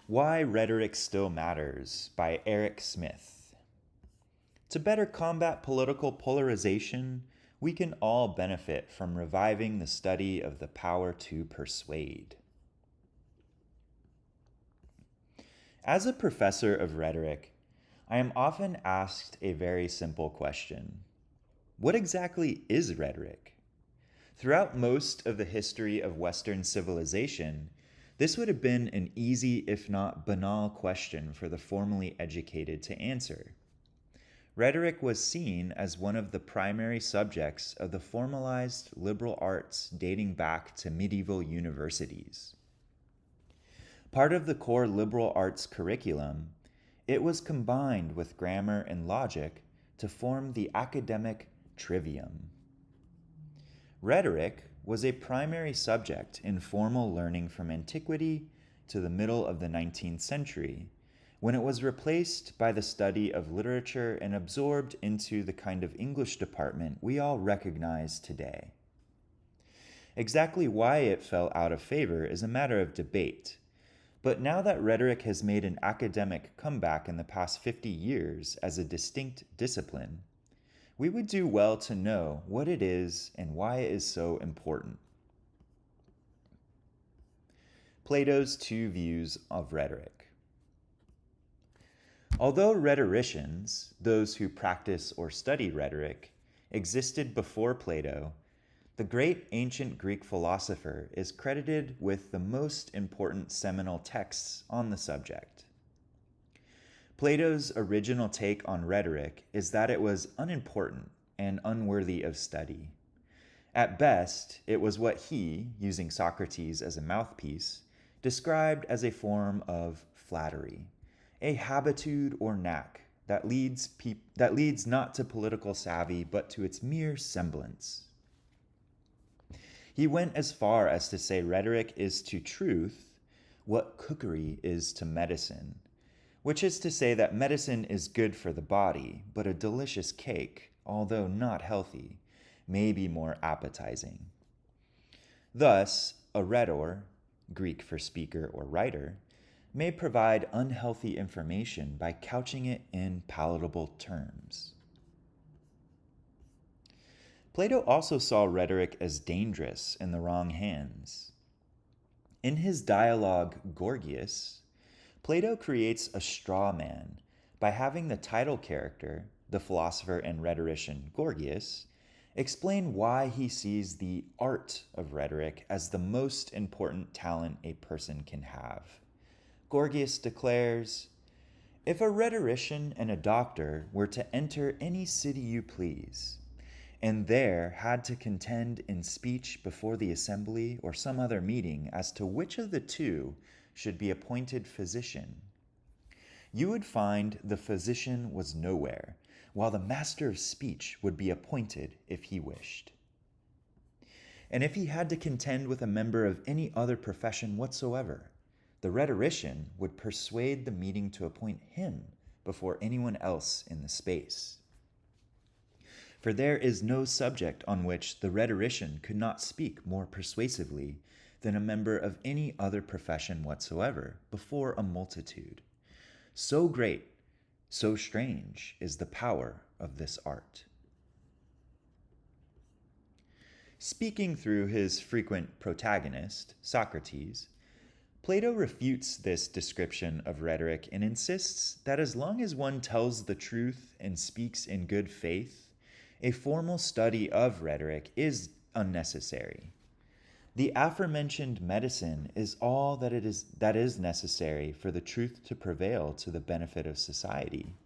Why Rhetoric Still Matters by Erec Smith. To better combat political polarization, we can all benefit from reviving the study of the power to persuade. As a professor of rhetoric, I am often asked a very simple question. What exactly is rhetoric? Throughout most of the history of Western civilization, this would have been an easy, if not banal, question for the formally educated to answer. Rhetoric was seen as one of the primary subjects of the formalized liberal arts dating back to medieval universities. Part of the core liberal arts curriculum, it was combined with grammar and logic to form the academic trivium. Rhetoric was a primary subject in formal learning from antiquity to the middle of the 19th century, when it was replaced by the study of literature and absorbed into the kind of English department we all recognize today. Exactly why it fell out of favor is a matter of debate, but now that rhetoric has made an academic comeback in the past 50 years as a distinct discipline, we would do well to know what it is and why it is so important. Plato's two views of rhetoric. Although rhetoricians, those who practice or study rhetoric, existed before Plato, the great ancient Greek philosopher is credited with the most important seminal texts on the subject. Plato's original take on rhetoric is that it was unimportant and unworthy of study. At best, it was what he, using Socrates as a mouthpiece, described as a form of flattery, a habitude or knack that leads not to political savvy but to its mere semblance. He went as far as to say rhetoric is to truth what cookery is to medicine, which is to say that medicine is good for the body, but a delicious cake, although not healthy, may be more appetizing. Thus, a rhetor, Greek for speaker or writer, may provide unhealthy information by couching it in palatable terms. Plato also saw rhetoric as dangerous in the wrong hands. In his dialogue Gorgias, Plato creates a straw man by having the title character, the philosopher and rhetorician Gorgias, explain why he sees the art of rhetoric as the most important talent a person can have. Gorgias declares, "If a rhetorician and a doctor were to enter any city you please, and there had to contend in speech before the assembly or some other meeting as to which of the two should be appointed physician, you would find the physician was nowhere, while the master of speech would be appointed if he wished. And if he had to contend with a member of any other profession whatsoever, the rhetorician would persuade the meeting to appoint him before anyone else in the space. For there is no subject on which the rhetorician could not speak more persuasively than a member of any other profession whatsoever before a multitude. So great, so strange is the power of this art." Speaking through his frequent protagonist, Socrates, Plato refutes this description of rhetoric and insists that as long as one tells the truth and speaks in good faith, a formal study of rhetoric is unnecessary. The aforementioned medicine is all that is necessary for the truth to prevail to the benefit of society.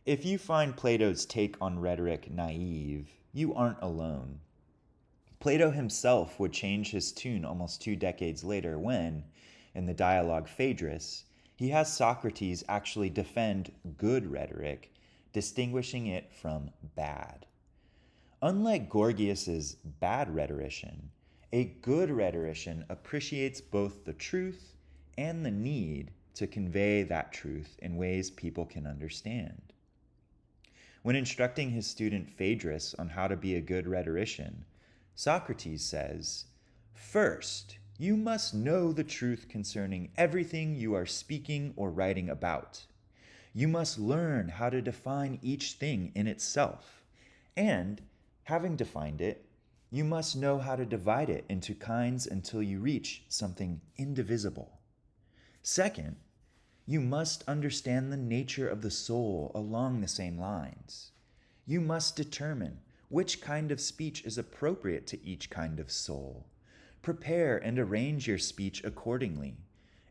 If you find Plato's take on rhetoric naive, you aren't alone. Plato himself would change his tune almost 2 decades later when, in the dialogue Phaedrus, he has Socrates actually defend good rhetoric, distinguishing it from bad. Unlike Gorgias's bad rhetorician, a good rhetorician appreciates both the truth and the need to convey that truth in ways people can understand. When instructing his student Phaedrus on how to be a good rhetorician, Socrates says, "First, You must know the truth concerning everything you are speaking or writing about. You must learn how to define each thing in itself. And, having defined it, you must know how to divide it into kinds until you reach something indivisible. Second, you must understand the nature of the soul along the same lines. You must determine which kind of speech is appropriate to each kind of soul. Prepare and arrange your speech accordingly,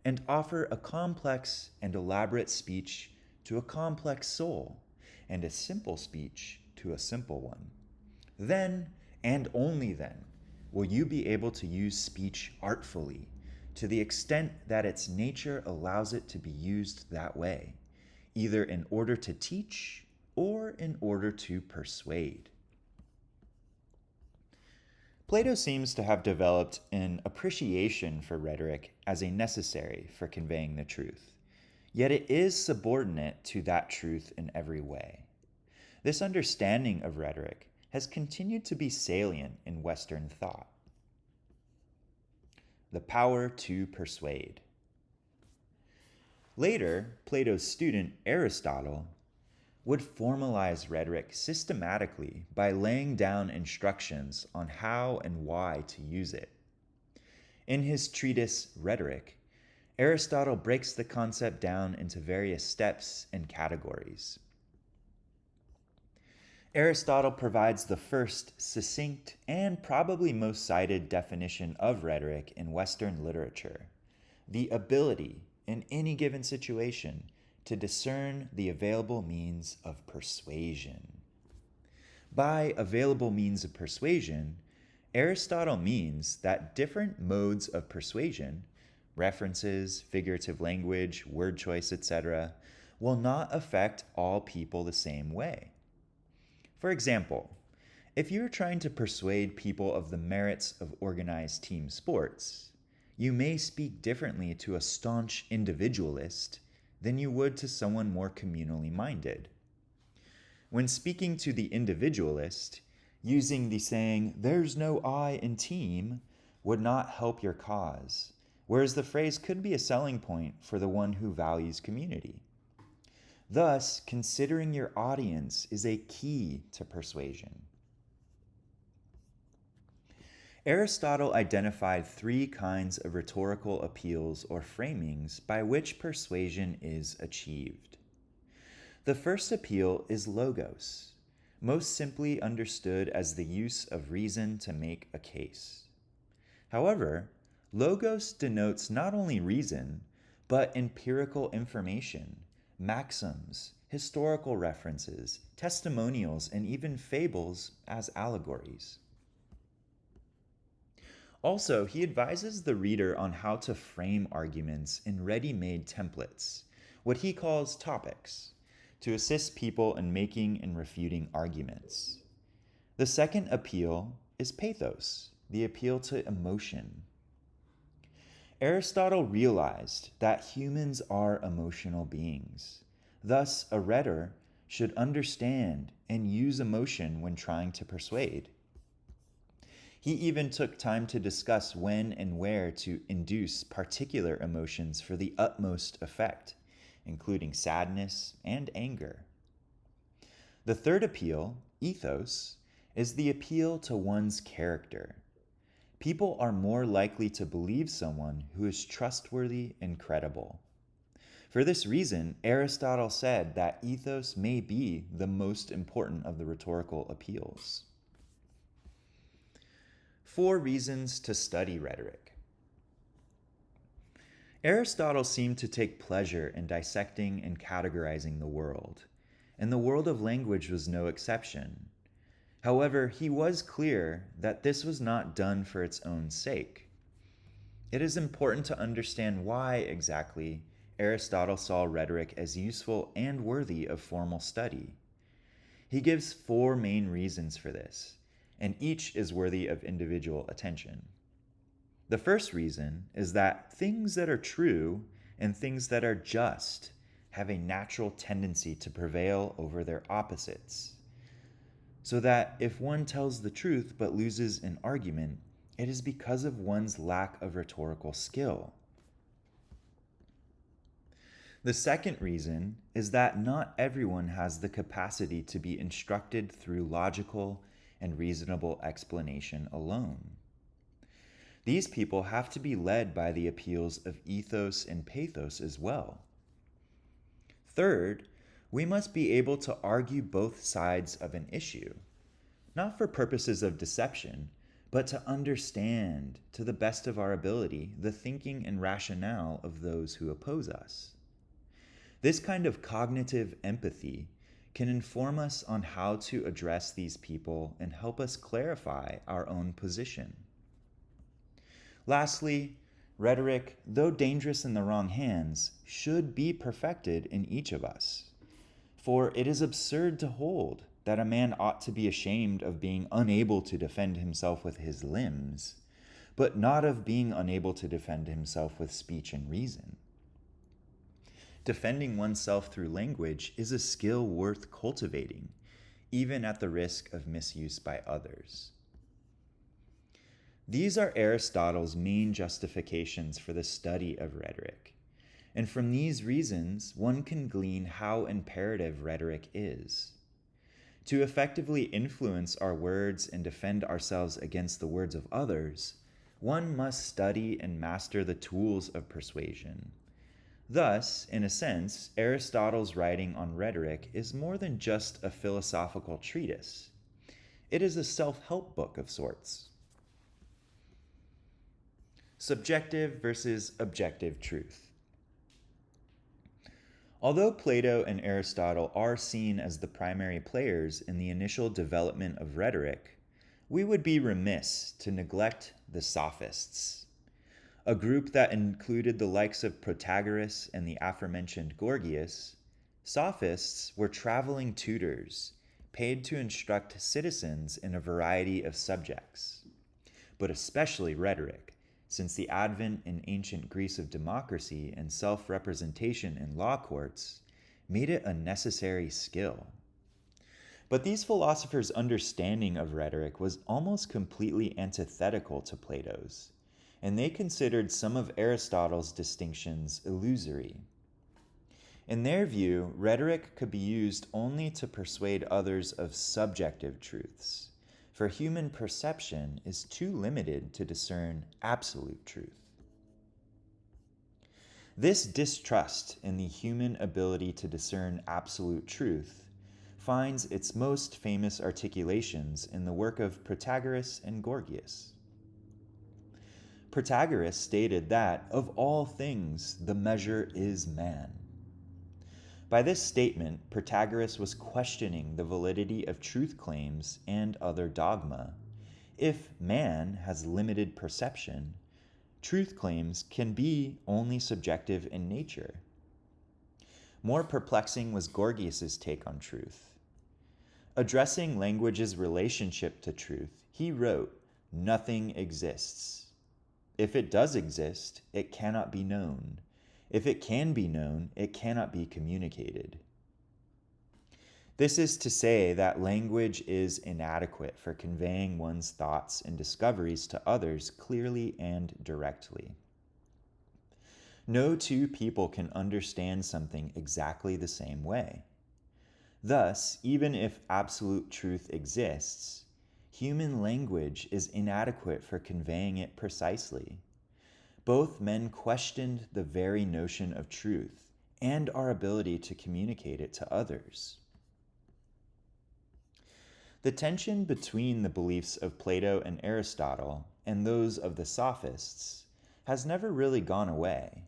and offer a complex and elaborate speech to a complex soul, and a simple speech to a simple one. Then, and only then, will you be able to use speech artfully, to the extent that its nature allows it to be used that way, either in order to teach or in order to persuade. Plato seems to have developed an appreciation for rhetoric as a necessary for conveying the truth, yet it is subordinate to that truth in every way. This understanding of rhetoric has continued to be salient in Western thought. The power to persuade. Later, Plato's student Aristotle would formalize rhetoric systematically by laying down instructions on how and why to use it. In his treatise Rhetoric, Aristotle breaks the concept down into various steps and categories. Aristotle provides the first succinct and probably most cited definition of rhetoric in Western literature: the ability, in any given situation, to discern the available means of persuasion. By available means of persuasion, Aristotle means that different modes of persuasion, references, figurative language, word choice, etc., will not affect all people the same way. For example, if you're trying to persuade people of the merits of organized team sports, you may speak differently to a staunch individualist than you would to someone more communally minded. When speaking to the individualist, using the saying, "there's no I in team," would not help your cause, whereas the phrase could be a selling point for the one who values community. Thus, considering your audience is a key to persuasion. Aristotle identified three kinds of rhetorical appeals or framings by which persuasion is achieved. The first appeal is logos, most simply understood as the use of reason to make a case. However, logos denotes not only reason, but empirical information, maxims, historical references, testimonials, and even fables as allegories. Also, he advises the reader on how to frame arguments in ready-made templates, what he calls topics, to assist people in making and refuting arguments. The second appeal is pathos, the appeal to emotion. Aristotle realized that humans are emotional beings. Thus, a rhetor should understand and use emotion when trying to persuade. He even took time to discuss when and where to induce particular emotions for the utmost effect, including sadness and anger. The third appeal, ethos, is the appeal to one's character. People are more likely to believe someone who is trustworthy and credible. For this reason, Aristotle said that ethos may be the most important of the rhetorical appeals. 4 reasons to study rhetoric. Aristotle seemed to take pleasure in dissecting and categorizing the world, and the world of language was no exception. However, he was clear that this was not done for its own sake. It is important to understand why exactly Aristotle saw rhetoric as useful and worthy of formal study. He gives 4 main reasons for this, and each is worthy of individual attention. The first reason is that things that are true and things that are just have a natural tendency to prevail over their opposites, so that if one tells the truth but loses an argument, It is because of one's lack of rhetorical skill. The second reason is that not everyone has the capacity to be instructed through logical and reasonable explanation alone. These people have to be led by the appeals of ethos and pathos as well. Third, we must be able to argue both sides of an issue, not for purposes of deception, but to understand, to the best of our ability, the thinking and rationale of those who oppose us. This kind of cognitive empathy can inform us on how to address these people and help us clarify our own position. Lastly, rhetoric, though dangerous in the wrong hands, should be perfected in each of us. For it is absurd to hold that a man ought to be ashamed of being unable to defend himself with his limbs, but not of being unable to defend himself with speech and reason. Defending oneself through language is a skill worth cultivating, even at the risk of misuse by others. These are Aristotle's main justifications for the study of rhetoric, and from these reasons, one can glean how imperative rhetoric is. To effectively influence our words and defend ourselves against the words of others, one must study and master the tools of persuasion. Thus, in a sense, Aristotle's writing on rhetoric is more than just a philosophical treatise. It is a self-help book of sorts. Subjective versus objective truth. Although Plato and Aristotle are seen as the primary players in the initial development of rhetoric, we would be remiss to neglect the Sophists, a group that included the likes of Protagoras and the aforementioned Gorgias. Sophists were traveling tutors, paid to instruct citizens in a variety of subjects, but especially rhetoric, since the advent in ancient Greece of democracy and self-representation in law courts made it a necessary skill. But these philosophers' understanding of rhetoric was almost completely antithetical to Plato's, and they considered some of Aristotle's distinctions illusory. In their view, rhetoric could be used only to persuade others of subjective truths, for human perception is too limited to discern absolute truth. This distrust in the human ability to discern absolute truth finds its most famous articulations in the work of Protagoras and Gorgias. Protagoras stated that, of all things, the measure is man. By this statement, Protagoras was questioning the validity of truth claims and other dogma. If man has limited perception, truth claims can be only subjective in nature. More perplexing was Gorgias's take on truth. Addressing language's relationship to truth, he wrote, "Nothing exists. If it does exist, it cannot be known. If it can be known, it cannot be communicated." This is to say that language is inadequate for conveying one's thoughts and discoveries to others clearly and directly. No two people can understand something exactly the same way. Thus, even if absolute truth exists, human language is inadequate for conveying it precisely. Both men questioned the very notion of truth and our ability to communicate it to others. The tension between the beliefs of Plato and Aristotle and those of the Sophists has never really gone away.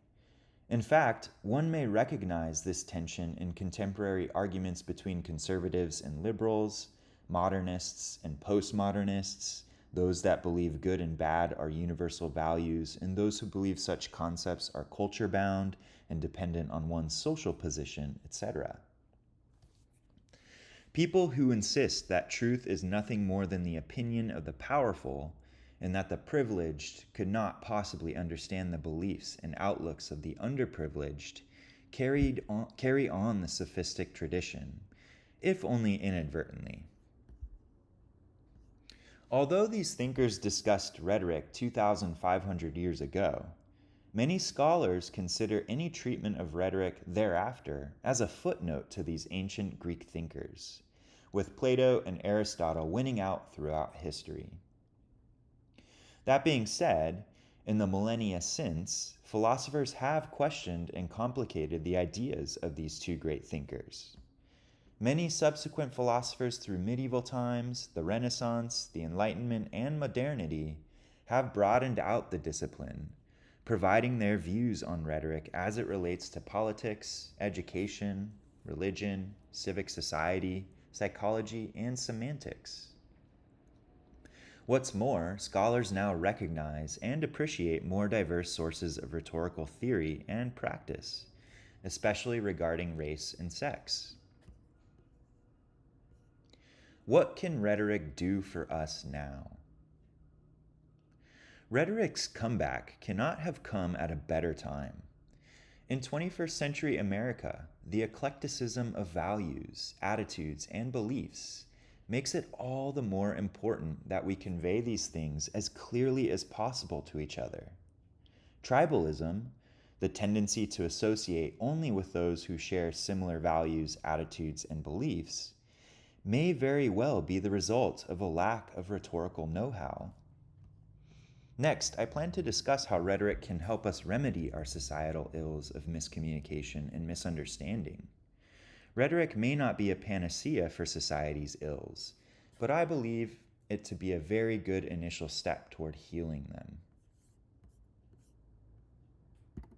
In fact, one may recognize this tension in contemporary arguments between conservatives and liberals, modernists and postmodernists, those that believe good and bad are universal values, and those who believe such concepts are culture-bound and dependent on one's social position, etc. People who insist that truth is nothing more than the opinion of the powerful and that the privileged could not possibly understand the beliefs and outlooks of the underprivileged carry on the sophistic tradition, if only inadvertently. Although these thinkers discussed rhetoric 2,500 years ago, many scholars consider any treatment of rhetoric thereafter as a footnote to these ancient Greek thinkers, with Plato and Aristotle winning out throughout history. That being said, in the millennia since, philosophers have questioned and complicated the ideas of these two great thinkers. Many subsequent philosophers through medieval times, the Renaissance, the Enlightenment, and modernity have broadened out the discipline, providing their views on rhetoric as it relates to politics, education, religion, civic society, psychology, and semantics. What's more, scholars now recognize and appreciate more diverse sources of rhetorical theory and practice, especially regarding race and sex. What can rhetoric do for us now? Rhetoric's comeback cannot have come at a better time. In 21st century America, the eclecticism of values, attitudes, and beliefs makes it all the more important that we convey these things as clearly as possible to each other. Tribalism, the tendency to associate only with those who share similar values, attitudes, and beliefs, may very well be the result of a lack of rhetorical know-how. Next, I plan to discuss how rhetoric can help us remedy our societal ills of miscommunication and misunderstanding. Rhetoric may not be a panacea for society's ills, but I believe it to be a very good initial step toward healing them.